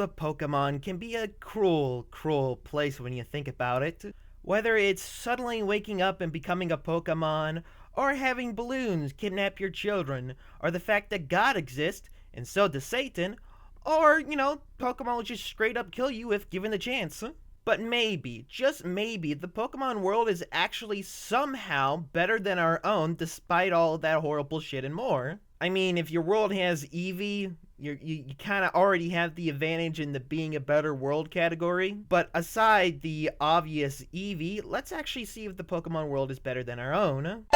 a Pokemon can be a cruel, cruel place when you think about it. Whether it's suddenly waking up and becoming a Pokemon, or having balloons kidnap your children, or the fact that God exists, and so does Satan, or, Pokemon will just straight up kill you if given the chance. But maybe, just maybe, the Pokemon world is actually somehow better than our own despite all of that horrible shit and more. I mean, if your world has Eevee, you kind of already have the advantage in the being a better world category. But aside the obvious Eevee, let's actually see if the Pokemon world is better than our own.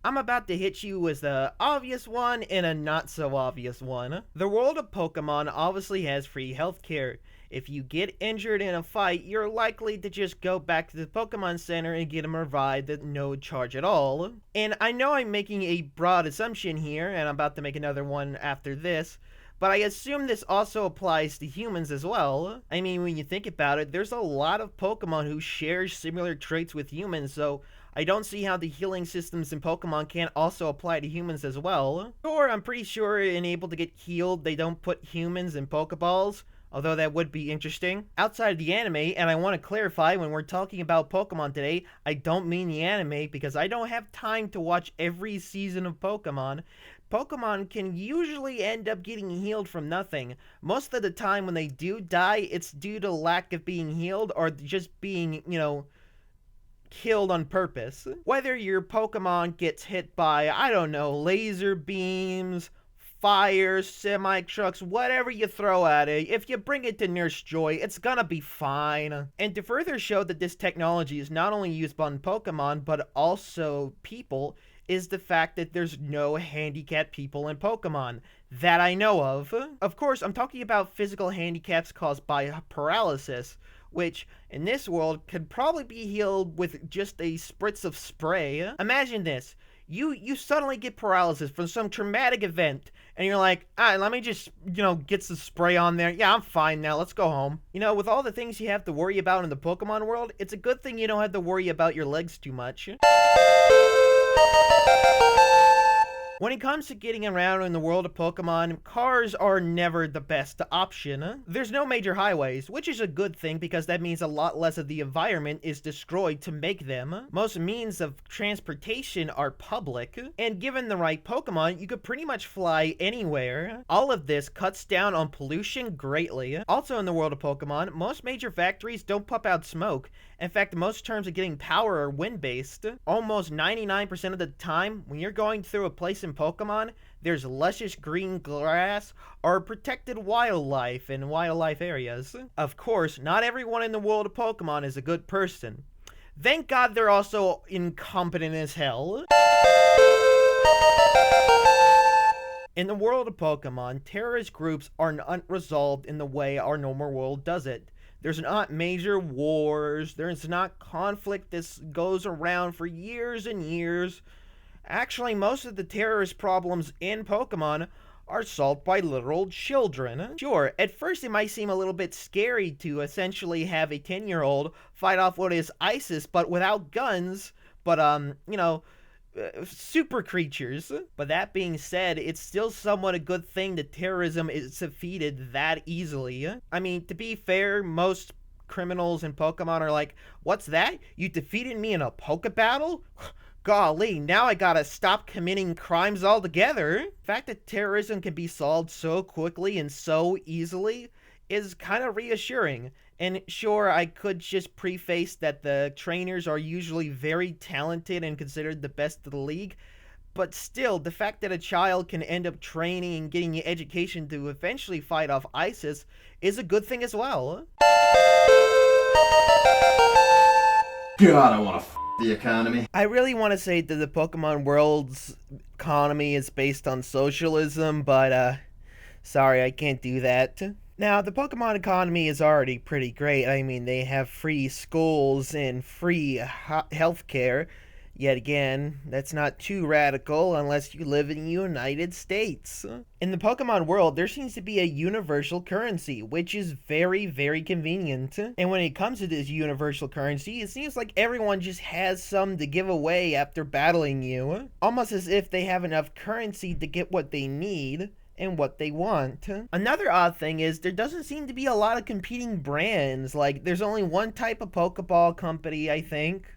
I'm about to hit you with the obvious one and a not so obvious one. The world of Pokemon obviously has free healthcare. If you get injured in a fight, you're likely to just go back to the Pokemon Center and get them revived at no charge at all. And I know I'm making a broad assumption here, and I'm about to make another one after this, but I assume this also applies to humans as well. I mean, when you think about it, there's a lot of Pokemon who share similar traits with humans, so I don't see how the healing systems in Pokemon can't also apply to humans as well. Or I'm pretty sure in able to get healed, they don't put humans in Pokeballs, although that would be interesting. Outside of the anime, and I want to clarify, when we're talking about Pokemon today, I don't mean the anime because I don't have time to watch every season of Pokemon. Pokemon can usually end up getting healed from nothing. Most of the time when they do die, it's due to lack of being healed or just being, killed on purpose. Whether your Pokemon gets hit by, I don't know, laser beams, fire, semi-trucks, whatever you throw at it, if you bring it to Nurse Joy, it's gonna be fine. And to further show that this technology is not only used on Pokemon, but also people, is the fact that there's no handicapped people in Pokemon. That I know of. Of course, I'm talking about physical handicaps caused by paralysis, which, in this world, could probably be healed with just a spritz of spray. Imagine this. You suddenly get paralysis from some traumatic event, and you're like, let me just, get some spray on there. Yeah, I'm fine now. Let's go home. With all the things you have to worry about in the Pokemon world, it's a good thing you don't have to worry about your legs too much. When it comes to getting around in the world of Pokemon, cars are never the best option. There's no major highways, which is a good thing because that means a lot less of the environment is destroyed to make them. Most means of transportation are public, and given the right Pokemon, you could pretty much fly anywhere. All of this cuts down on pollution greatly. Also in the world of Pokemon, most major factories don't pump out smoke. In fact, most terms of getting power are wind-based. Almost 99% of the time, when you're going through a place in Pokemon, there's luscious green grass or protected wildlife in wildlife areas. Of course, not everyone in the world of Pokemon is a good person. Thank God they're also incompetent as hell. In the world of Pokemon, terrorist groups are not resolved in the way our normal world does it. There's not major wars, there's not conflict that goes around for years and years. Actually, most of the terrorist problems in Pokemon are solved by literal children. Sure, at first it might seem a little bit scary to essentially have a 10-year-old fight off what is ISIS, but without guns, but, super creatures. But that being said, it's still somewhat a good thing that terrorism is defeated that easily. I mean, to be fair, most criminals in Pokemon are like, what's that? You defeated me in a Poke battle? Golly, now I gotta stop committing crimes altogether. The fact that terrorism can be solved so quickly and so easily is kind of reassuring. And sure, I could just preface that the trainers are usually very talented and considered the best of the league, but still, the fact that a child can end up training and getting an education to eventually fight off ISIS is a good thing as well. God, I want to the economy. I really want to say that the Pokemon world's economy is based on socialism, but sorry, I can't do that. Now, the Pokemon economy is already pretty great. I mean, they have free schools and free healthcare. Yet again, that's not too radical unless you live in the United States. In the Pokemon world, there seems to be a universal currency, which is very, very convenient. And when it comes to this universal currency, it seems like everyone just has some to give away after battling you. Almost as if they have enough currency to get what they need. and what they want. Another odd thing is there doesn't seem to be a lot of competing brands. Like, there's only one type of Pokeball company, I think.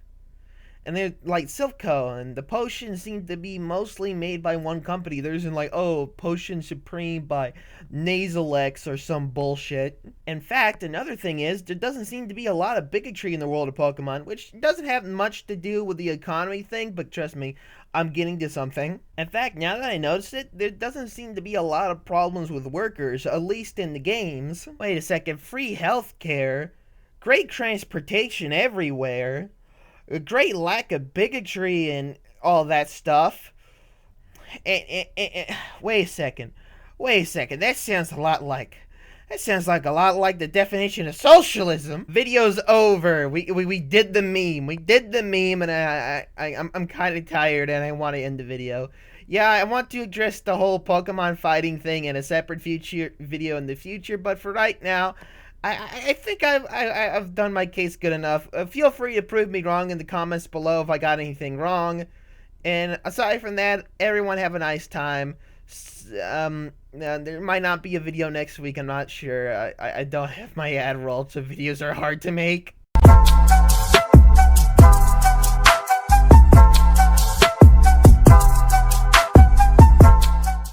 And they're like Silpco, and the potions seem to be mostly made by one company. There isn't like, oh, Potion Supreme by Nasalex or some bullshit. In fact, another thing is, there doesn't seem to be a lot of bigotry in the world of Pokemon, which doesn't have much to do with the economy thing, but trust me, I'm getting to something. In fact, now that I notice it, there doesn't seem to be a lot of problems with workers, at least in the games. Wait a second, free healthcare, great transportation everywhere, a great lack of bigotry and all that stuff. Wait a second. Wait a second. That sounds like a lot like the definition of socialism. Video's over. We did the meme. We did the meme, and I'm kind of tired, and I want to end the video. Yeah, I want to address the whole Pokemon fighting thing in a separate future video in the future, but for right now, I think I've done my case good enough. Feel free to prove me wrong in the comments below if I got anything wrong. And aside from that, everyone have a nice time. There might not be a video next week. I'm not sure. I don't have my ad rolled, so videos are hard to make.